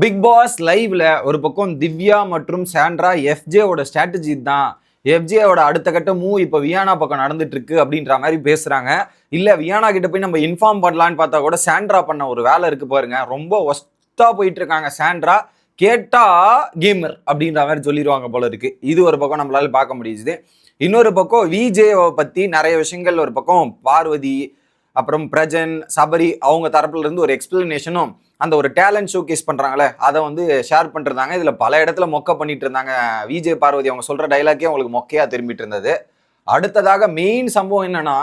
Big pass லைவ்ல ஒரு பக்கம் திவ்யா மற்றும் சாண்ட்ரா எஃப்ஜேவோட ஸ்ட்ராட்டஜி தான். எஃப்ஜேவோட அடுத்த கட்ட மூவ் இப்போ வியானா பக்கம் நடந்துட்டு இருக்கு அப்படின்ற மாதிரி பேசுறாங்க. இல்ல வியானா கிட்ட போய் நம்ம இன்ஃபார்ம் பண்ணலான்னு பார்த்தா கூட சாண்ட்ரா பண்ண ஒரு வேலை இருக்கு பாருங்க, ரொம்ப ஒஸ்டா போயிட்டு இருக்காங்க சாண்ட்ரா. கேட்டா கேமர் அப்படின்ற மாதிரி சொல்லிடுவாங்க போல இருக்கு. இது ஒரு பக்கம் நம்மளால பார்க்க முடியுது. இன்னொரு பக்கம் விஜேவை பத்தி நிறைய விஷயங்கள், ஒரு பக்கம் பார்வதி அப்புறம் பிரஜன் சபரி அவங்க தரப்புல இருந்து ஒரு எக்ஸ்பிளனேஷனும் அந்த ஒரு டேலண்ட் ஷோ கேஸ் பண்றாங்களே அதை வந்து ஷேர் பண்ணிருந்தாங்க. இதுல பல இடத்துல மொக்க பண்ணிட்டு இருந்தாங்க. விஜய் பார்வதி அவங்க சொல்ற டைலாக்கே அவங்களுக்கு மொக்கையா திரும்பிட்டு இருந்தது. அடுத்ததாக மெயின் சம்பவம் என்னன்னா,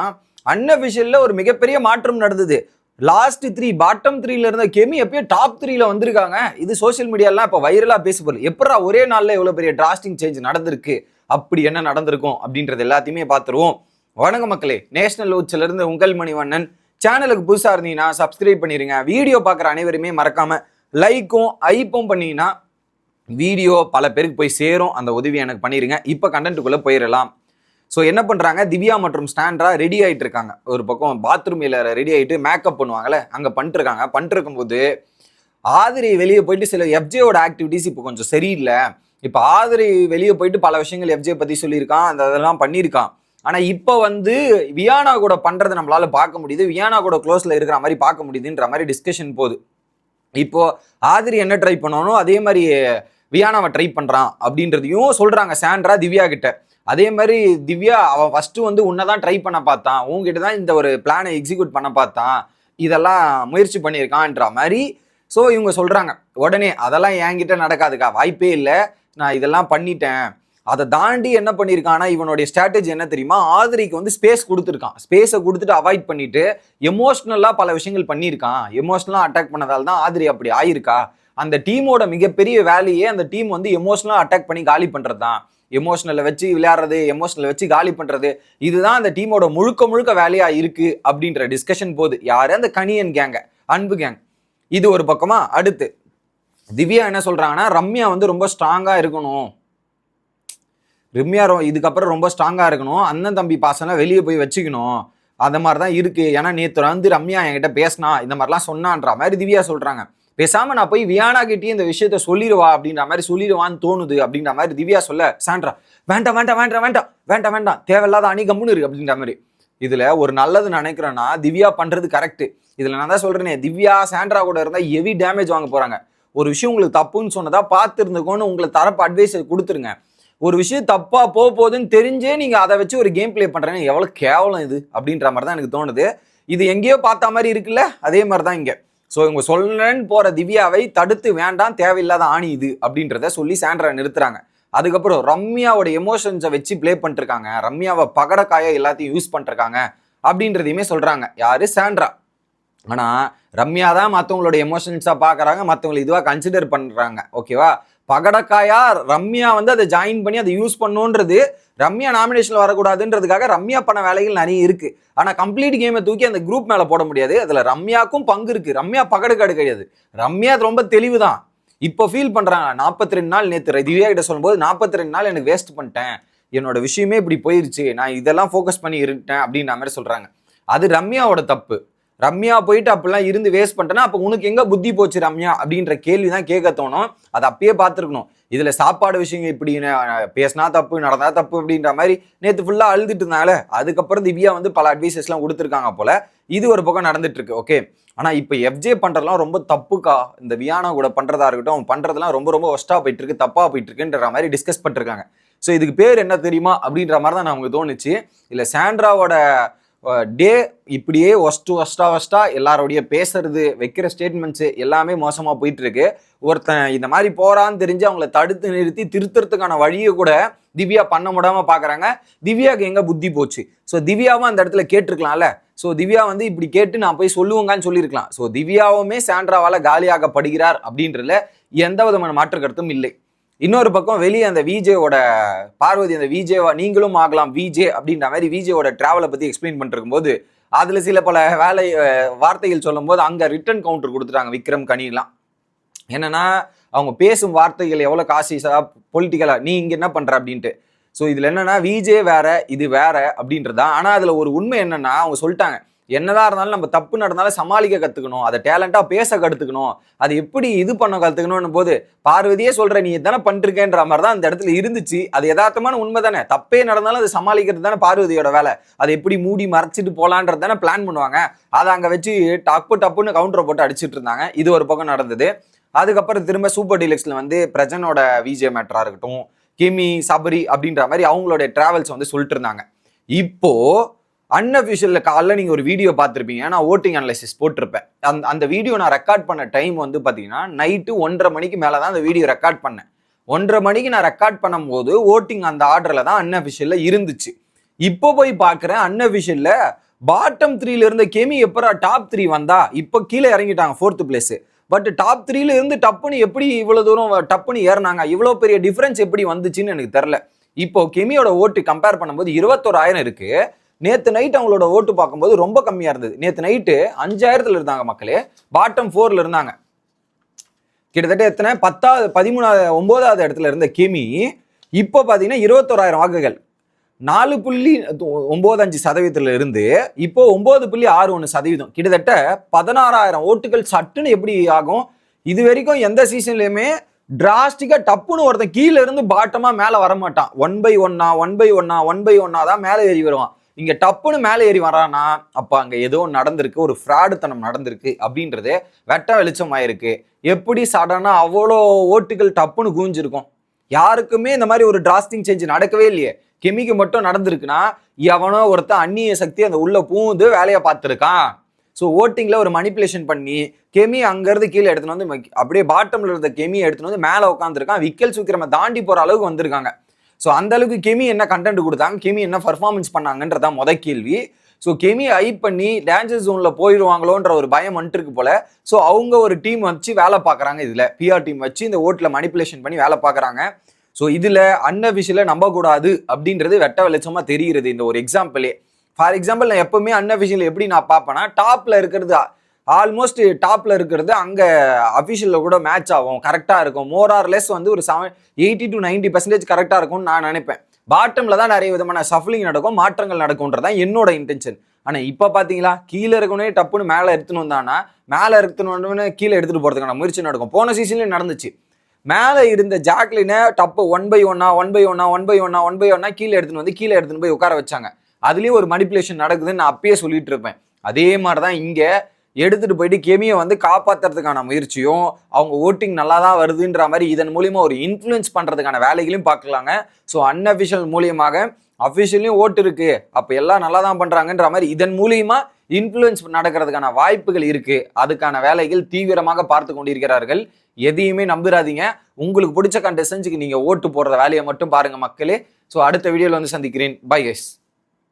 அன்அபிஷியல்ல ஒரு மிகப்பெரிய மாற்றம் நடந்தது. லாஸ்ட் 3 பாட்டம் 3ல இருந்த கெமி எப்பயோ டாப் 3ல வந்திருக்காங்க. இது சோசியல் மீடியாலாம் இப்ப வைரலா பேசப்படுது. எப்படா ஒரே நாள்ல இவ்வளவு பெரிய டிராஸ்டிங் சேஞ்ச் நடந்திருக்கு, அப்படி என்ன நடந்திருக்கும் அப்படின்றது எல்லாத்தையுமே பார்த்துருவோம். வணக்கம் மக்களே, நேஷனல் ஊட்ஸ்ல இருந்து உங்கள் மணிவண்ணன். சேனலுக்கு புதுசா இருந்தீங்கன்னா சப்ஸ்கிரைப் பண்ணிருங்க. வீடியோ பார்க்குற அனைவருமே மறக்காம லைக்கும் ஐப்பும் பண்ணீங்கன்னா வீடியோ பல பேருக்கு போய் சேரும். அந்த உதவி எனக்கு பண்ணிருங்க. இப்போ கண்டென்ட்டுக்குள்ள போயிடலாம். ஸோ என்ன பண்றாங்க, திவ்யா மற்றும் ஸ்டாண்ட்ரா ரெடி ஆயிட்டு இருக்காங்க. ஒரு பக்கம் பாத்ரூமில் ரெடி ஆயிட்டு மேக்கப் பண்ணுவாங்கல்ல, அங்க பண்ணிட்டு இருக்காங்க. பண்ணிட்டு இருக்கும்போது ஆதிரி வெளியே போயிட்டு சில எஃப்ஜேவோட ஆக்டிவிட்டிஸ் இப்போ கொஞ்சம் சரியில்லை. இப்போ ஆதிரி வெளியே போயிட்டு பல விஷயங்கள் எஃப்ஜே பத்தி சொல்லியிருக்கான், அந்த இதெல்லாம் பண்ணியிருக்கான். ஆனா இப்போ வந்து வியானா கூட பண்றதை நம்மளால பார்க்க முடியுது, வியானா கூட க்ளோஸ்ல இருக்கிற மாதிரி பார்க்க முடியுதுன்ற மாதிரி டிஸ்கஷன் போகுது. இப்போ ஆதிரி என்ன ட்ரை பண்ணணும், அதே மாதிரி வியானாவை ட்ரை பண்றான் அப்படின்றதையும் சொல்றாங்க சாண்ட்ரா திவ்யா கிட்ட. அதே மாதிரி திவ்யா அவன் ஃபர்ஸ்ட் வந்து உன்னதான் ட்ரை பண்ண பார்த்தான், உங்ககிட்ட தான் இந்த ஒரு பிளானை எக்ஸிக்யூட் பண்ண பார்த்தான், இதெல்லாம் முயற்சி பண்ணியிருக்கான்ற மாதிரி. ஸோ இவங்க சொல்றாங்க உடனே அதெல்லாம் என்கிட்ட நடக்காதுக்கா, வாய்ப்பே இல்லை, நான் இதெல்லாம் பண்ணிட்டேன். அதை தாண்டி என்ன பண்ணியிருக்கான்னா, இவனுடைய ஸ்ட்ராட்டஜி என்ன தெரியுமா, ஆதிரிக்கு வந்து ஸ்பேஸ் கொடுத்துருக்கான். ஸ்பேஸை கொடுத்துட்டு அவாய்ட் பண்ணிட்டு எமோஷ்னலாக பல விஷயங்கள் பண்ணியிருக்கான். எமோஷ்னலாக அட்டாக் பண்ணதால தான் ஆதிரி அப்படி ஆயிருக்கா. அந்த டீமோட மிகப்பெரிய வேலையே அந்த டீம் வந்து எமோஷ்னலாக அட்டாக் பண்ணி காலி பண்ணுறது தான். எமோஷனலை வச்சு விளையாடுறது, எமோஷனலை வச்சு காலி பண்ணுறது, இதுதான் அந்த டீமோட முழுக்க முழுக்க வேலையா இருக்கு அப்படின்ற டிஸ்கஷன் போகுது. யாரு, அந்த கனியன் கேங்க, அன்பு கேங். இது ஒரு பக்கமா. அடுத்து திவ்யா என்ன சொல்றாங்கன்னா, ரம்யா வந்து ரொம்ப ஸ்ட்ராங்கா இருக்கணும், ரம்யா இதுக்கப்புறம் ரொம்ப ஸ்ட்ராங்கா இருக்கணும், அண்ணன் தம்பி பாசம்லாம் வெளியே போய் வச்சுக்கணும், அந்த மாதிரி தான் இருக்கு. ஏன்னா நேற்று வந்து ரம்யா என்கிட்ட பேசினா, இந்த மாதிரிலாம் சொன்னான்ற மாதிரி திவ்யா சொல்றாங்க. பேசாம நான் போய் வியானா கிட்டே இந்த விஷயத்த சொல்லிடுவா அப்படின்ற மாதிரி சொல்லிடுவான்னு தோணுது அப்படின்ற மாதிரி திவ்யா சொல்ல, சாண்ட்ரா வேண்டாம் வேண்டாம் வேண்டாம் வேண்டாம் வேண்டாம் வேண்டாம் தேவையில்லாத அணி கம்முன்னு இருக்கு அப்படின்ற மாதிரி. இதுல ஒரு நல்லது நினைக்கிறேன்னா திவ்யா பண்றது கரெக்ட். இதுல நான் தான் சொல்றேனே, திவ்யா சாண்ட்ரா கூட இருந்தா ஹெவி டேமேஜ் வாங்க போறாங்க. ஒரு விஷயம் உங்களுக்கு தப்புன்னு சொன்னதா பார்த்து இருந்துக்கோன்னு உங்களுக்கு தரப்பு அட்வைஸ் கொடுத்துருங்க. ஒரு விஷயம் தப்பா போகுதுன்னு தெரிஞ்சே நீங்க அதை வச்சு ஒரு கேம் பிளே பண்றீங்க, எவ்வளவு கேவலம் இது அப்படின்ற மாதிரி தான் எனக்கு தோணுது. இது எங்கேயோ பார்த்த மாதிரி இருக்குல்ல, அதே மாதிரி தான் இங்க. ஸோ இவங்க சொல்றேன்னு போற திவ்யாவை தடுத்து வேண்டாம், தேவையில்லாத ஆணி இது அப்படின்றத சொல்லி சாண்ட்ரா நிறுத்துறாங்க. அதுக்கப்புறம் ரம்யாவோட எமோஷன்ஸை வச்சு பிளே பண்ணிருக்காங்க, ரம்யாவை பகடக்காய எல்லாத்தையும் யூஸ் பண்ணிருக்காங்க அப்படின்றதையுமே சொல்றாங்க. யாரு, சாண்ட்ரா. ஆனா ரம்யா தான் மற்றவங்களோட எமோஷன்ஸா பாக்குறாங்க, மற்றவங்களை இதுவா கன்சிடர் பண்றாங்க. ஓகேவா, பகடக்காயா ரம்யா வந்து அதை ஜாயின் பண்ணி அதை யூஸ் பண்ணுன்றது, ரம்யா நாமினேஷன்ல வரக்கூடாதுன்றதுக்காக ரம்யா பண்ண வேலைகள் நிறைய இருக்கு. ஆனா கம்ப்ளீட் கேமை தூக்கி அந்த குரூப் மேல போட முடியாது. அதுல ரம்யாக்கும் பங்கு இருக்கு. ரம்யா பகடக்காடு கிடையாது. ரம்யா ரொம்ப தெளிவு தான். இப்போ ஃபீல் பண்றாங்க, 42 நாள் நேற்று திவ்யா கிட்ட சொல்லும்போது 42 நாள் எனக்கு வேஸ்ட் பண்ணிட்டேன், என்னோட விஷயமே இப்படி போயிருச்சு, நான் இதெல்லாம் ஃபோக்கஸ் பண்ணி இருட்டேன் அப்படின்ற மாதிரி சொல்றாங்க. அது ரம்யாவோட தப்பு. ரம்யா போயிட்டு அப்படிலாம் இருந்து வேஸ்ட் பண்ணிட்டேன்னா அப்போ உனக்கு எங்க புத்தி போச்சு ரம்யா அப்படின்ற கேள்வி தான் கேட்க தோணும். அதை அப்பயே பார்த்துருக்கணும். இதுல சாப்பாடு விஷயம் இப்படி பேசினா தப்பு, நடந்தா தப்பு அப்படின்ற மாதிரி நேற்று ஃபுல்லா அழுதுட்டு இருந்தாங்களே, அதுக்கப்புறம் திவ்யா வந்து பல அட்வைசஸ் எல்லாம் கொடுத்துருக்காங்க போல. இது ஒரு பக்கம் நடந்துட்டு இருக்கு. ஓகே, ஆனா இப்ப எஃப்ஜே பண்றதெல்லாம் ரொம்ப தப்புக்கா. இந்த வியானா கூட பண்றதா இருக்கட்டும், அவன் பண்றதெல்லாம் ரொம்ப ரொம்ப ஒஸ்டா போயிட்டு இருக்கு, தப்பா போயிட்டு இருக்குன்ற மாதிரி டிஸ்கஸ் பண்ணிருக்காங்க. ஸோ இதுக்கு பேர் என்ன தெரியுமா அப்படின்ற மாதிரி தான் நமக்கு தோணுச்சு. இல்ல சாண்ட்ராவோட டே இப்படியே ஒஸ்டா எல்லாரோடைய பேசுறது, வைக்கிற ஸ்டேட்மெண்ட்ஸ் எல்லாமே மோசமா போயிட்டு இருக்கு. ஒருத்தன் இந்த மாதிரி போறான்னு தெரிஞ்சு அவங்கள தடுத்து நிறுத்தி திருத்தறதுக்கான வழியை கூட திவ்யா பண்ண முடியாம பாக்குறாங்க. திவ்யாவுக்கு எங்க புத்தி போச்சு? ஸோ திவ்யாவும் அந்த இடத்துல கேட்டிருக்கலாம்ல. ஸோ திவ்யா வந்து இப்படி கேட்டு நான் போய் சொல்லுவேங்கன்னு சொல்லியிருக்கலாம். ஸோ திவ்யாவுமே சாண்ட்ராவால காலியாக்கப்படுகிறார் அப்படின்றதுல எந்த விதமான மாற்று கருத்தும் இல்லை. இன்னொரு பக்கம் வெளியே அந்த விஜேவோட பார்வதி, அந்த விஜேவா நீங்களும் ஆகலாம் விஜே அப்படின்ற மாதிரி விஜேவோட டிராவலை பத்தி எக்ஸ்பிளைன் பண்ணிருக்கும் போது அதுல சில பல வார்த்தைகள் சொல்லும் போது அங்க ரிட்டன் கவுண்டர் கொடுத்துட்டாங்க விக்ரம் கனிலாம். என்னன்னா, அவங்க பேசும் வார்த்தைகள் எவ்வளவு காசிஸா பொலிட்டிக்கலா, நீ இங்க என்ன பண்ற அப்படின்ட்டு. ஸோ இதுல என்னன்னா, விஜே வேற இது வேற அப்படின்றதா. ஆனா அதுல ஒரு உண்மை என்னன்னா, அவங்க சொல்லிட்டாங்க, என்னதான் இருந்தாலும் நம்ம தப்பு நடந்தாலும் சமாளிக்க கத்துக்கணும், அதை டேலண்டா பேச கத்துக்கணும், அது எப்படி இது பண்ண கத்துக்கணும்னு போது பார்வதியே சொல்ற நீ தானே பண்ணிருக்கேன்ற மாதிரி தான் அந்த இடத்துல இருந்துச்சு. அது யதார்த்தமான உண்மை தானே, தப்பே நடந்தாலும் அதை சமாளிக்கிறது தானே பார்வதியோட வேலை. அதை எப்படி மூடி மறைச்சிட்டு போலான்றது தானே பிளான் பண்ணுவாங்க. அதை அங்க வச்சு டப்புன்னு கவுண்டரை போட்டு அடிச்சிட்டு இருந்தாங்க. இது ஒரு பக்கம் நடந்தது. அதுக்கப்புறம் திரும்ப சூப்பர் டீலக்ஸ்ல வந்து பிரஜனோட விஜே மேட்டரா இருக்கட்டும், கிமி சபரி அப்படின்ற மாதிரி அவங்களுடைய டிராவல்ஸ் வந்து சொல்லிட்டு இருந்தாங்க. இப்போ அன்அஃபிஷியல்ல காலைல நீங்க ஒரு வீடியோ பார்த்துருப்பீங்க, நான் ஓட்டிங் அனலைசிஸ் போட்டிருப்பேன். அந்த வீடியோ நான் ரெக்கார்ட் பண்ண டைம் வந்து பாத்தீங்கன்னா நைட்டு 1:30 மணிக்கு மேலதான் அந்த வீடியோ ரெக்கார்ட் பண்ணேன். 1:30 மணிக்கு நான் ரெக்கார்ட் பண்ணும் போது ஓட்டிங் அந்த ஆர்டர்ல தான் அன்அஃபிஷியல்ல இருந்துச்சு. இப்போ போய் பாக்குறேன் அன்அஃபிஷியல்ல பாட்டம் 3ல இருந்த கெமி எப்பரா டாப் 3 வந்தா, இப்போ கீழே இறங்கிட்டாங்க 4th பிளேஸ். பட் டாப் 3ல இருந்து டப்புன்னு எப்படி இவ்வளவு தூரம் டப்புன்னு ஏறினாங்க, இவ்வளவு பெரிய டிஃபரன்ஸ் எப்படி வந்துச்சுன்னு எனக்கு தெரியல. இப்போ கெமியோட ஓட்டு கம்பேர் பண்ணும்போது 21,000 இருக்கு. நேத்து நைட் அவங்களோட ஓட்டு பார்க்கும்போது ரொம்ப கம்மியா இருந்தது. நேத்து நைட்டு 5,000 இருந்தாங்க மக்களே, பாட்டம் 4ல இருந்தாங்க. கிட்டத்தட்ட எத்தனை 10வது 13வது 9வது இடத்துல இருந்த கெமி இப்போ பாத்தீங்கன்னா 21,000 வாக்குகள், 4.95% இருந்து இப்போ 9.61%. கிட்டத்தட்ட 16,000 ஓட்டுகள் சட்டுன்னு எப்படி ஆகும்? இது வரைக்கும் எந்த சீசன்லயுமே டிராஸ்டிக்கா டப்புன்னு ஒருத்தன் கீழே இருந்து பாட்டமா மேல வரமாட்டான். 1/1 தான் மேல ஏறி வருவான். இங்க டப்புன்னு மேல ஏறி வரானா அப்ப அங்க ஏதோ நடந்திருக்கு, ஒரு ஃப்ராடுத்தனம் நடந்திருக்கு அப்படின்றது வெட்ட வெளிச்சமாயிருக்கு. எப்படி சடனா அவ்வளோ ஓட்டுகள் டப்புன்னு குவிஞ்சிருக்கும்? யாருக்குமே இந்த மாதிரி ஒரு டிராஸ்டிக் சேஞ்ச் நடக்கவே இல்லையே. கெமிக்கு மட்டும் நடந்திருக்குன்னா எவனோ ஒருத்தன் அந்நிய சக்தி அந்த உள்ள பூந்து வேலையை பார்த்துருக்கான். ஸோ ஓட்டிங்ல ஒரு மனிப்புலேஷன் பண்ணி கெமி அங்கிருந்து கீழே எடுத்துன்னு வந்து அப்படியே பாட்டம்ல இருந்த கெமியை எடுத்துன்னு வந்து மேலே உட்காந்துருக்கான். விக்கல் விக்ரம தாண்டி போற அளவுக்கு வந்திருக்காங்க. ஸோ அந்த அளவுக்கு கெமி என்ன கண்டென்ட் கொடுத்தாங்க, கெமி என்ன பர்ஃபார்மன்ஸ் பண்ணாங்கன்றதான் முத கேள்வி. ஸோ கெமி ஹைப் பண்ணி டேஞ்சர் ஜோன்ல போயிடுவாங்களோன்ற ஒரு பயம் வந்துருக்கு போல. ஸோ அவங்க ஒரு டீம் வச்சு வேலை பார்க்குறாங்க, இதுல பிஆர் டீம் வச்சு இந்த ஓட்டில் மனிப்புலேஷன் பண்ணி வேலை பார்க்குறாங்க. ஸோ இதுல அன்அஃபிஷியலை நம்பக்கூடாது அப்படின்றது வெட்ட வெளிச்சமா தெரிகிறது இந்த ஒரு எக்ஸாம்பிளே. ஃபார் எக்ஸாம்பிள் நான் எப்பவுமே அன்அஃபிஷியல் எப்படி நான் பார்ப்பேன்னா, டாப்ல இருக்கிறது ஆல்மோஸ்ட் டாப்ல இருக்கிறது அங்க அஃபிஷியல்ல கூட மேட்ச் ஆகும், கரெக்டா இருக்கும். மோர் ஆர் லெஸ் வந்து ஒரு 80 to 90% கரெக்டா இருக்கும்னு நான் நினைப்பேன். பாட்டம்ல தான் நிறைய விதமான சஃப்லிங் நடக்கும், மாற்றங்கள் நடக்கும்ன்றதான் என்னோட இன்டென்ஷன். ஆனா இப்ப பாத்தீங்களா, கீழே இருக்கனே டப்புன்னு மேல எடுத்துன்னு வந்தானா, மேல எடுத்துன்னு கீழே எடுத்துட்டு போறதுக்கான முயற்சி நடக்கும். போன சீசன்லயும் நடந்துச்சு. மேல இருந்த ஜாக்லினை டப்பு 1/1 கீழே எடுத்துன்னு போய் உட்கார வச்சாங்க. அதுலயும் ஒரு மனிப்புலேஷன் நடக்குதுன்னு நான் அப்பயே சொல்லிட்டு இருப்பேன். அதே மாதிரிதான் இங்க எடுத்துட்டு போயிட்டு கெமியை வந்து காப்பாத்துறதுக்கான முயற்சியும், அவங்க ஓட்டிங் நல்லா தான் வருதுன்ற மாதிரி இதன் மூலியமா ஒரு இன்ஃப்ளூயன்ஸ் பண்றதுக்கான வேலைகளையும் பார்க்கலாங்க. ஸோ அன்அஃபிஷியல் மூலியமாக அஃபிஷியலையும் ஓட்டு இருக்கு, அப்ப எல்லாம் நல்லா தான் பண்றாங்கன்ற மாதிரி இதன் மூலியமா இன்ஃப்ளூயன்ஸ் நடக்கிறதுக்கான வாய்ப்புகள் இருக்கு. அதுக்கான வேலைகள் தீவிரமாக பார்த்து கொண்டிருக்கிறார்கள். எதையுமே நம்பிராதீங்க. உங்களுக்கு பிடிச்ச கண்டஸ்டன்ஸுக்கு நீங்க ஓட்டு போடுற வேலையை மட்டும் பாருங்க மக்களே. ஸோ அடுத்த வீடியோல வந்து சந்திக்கிறேன். Bye guys.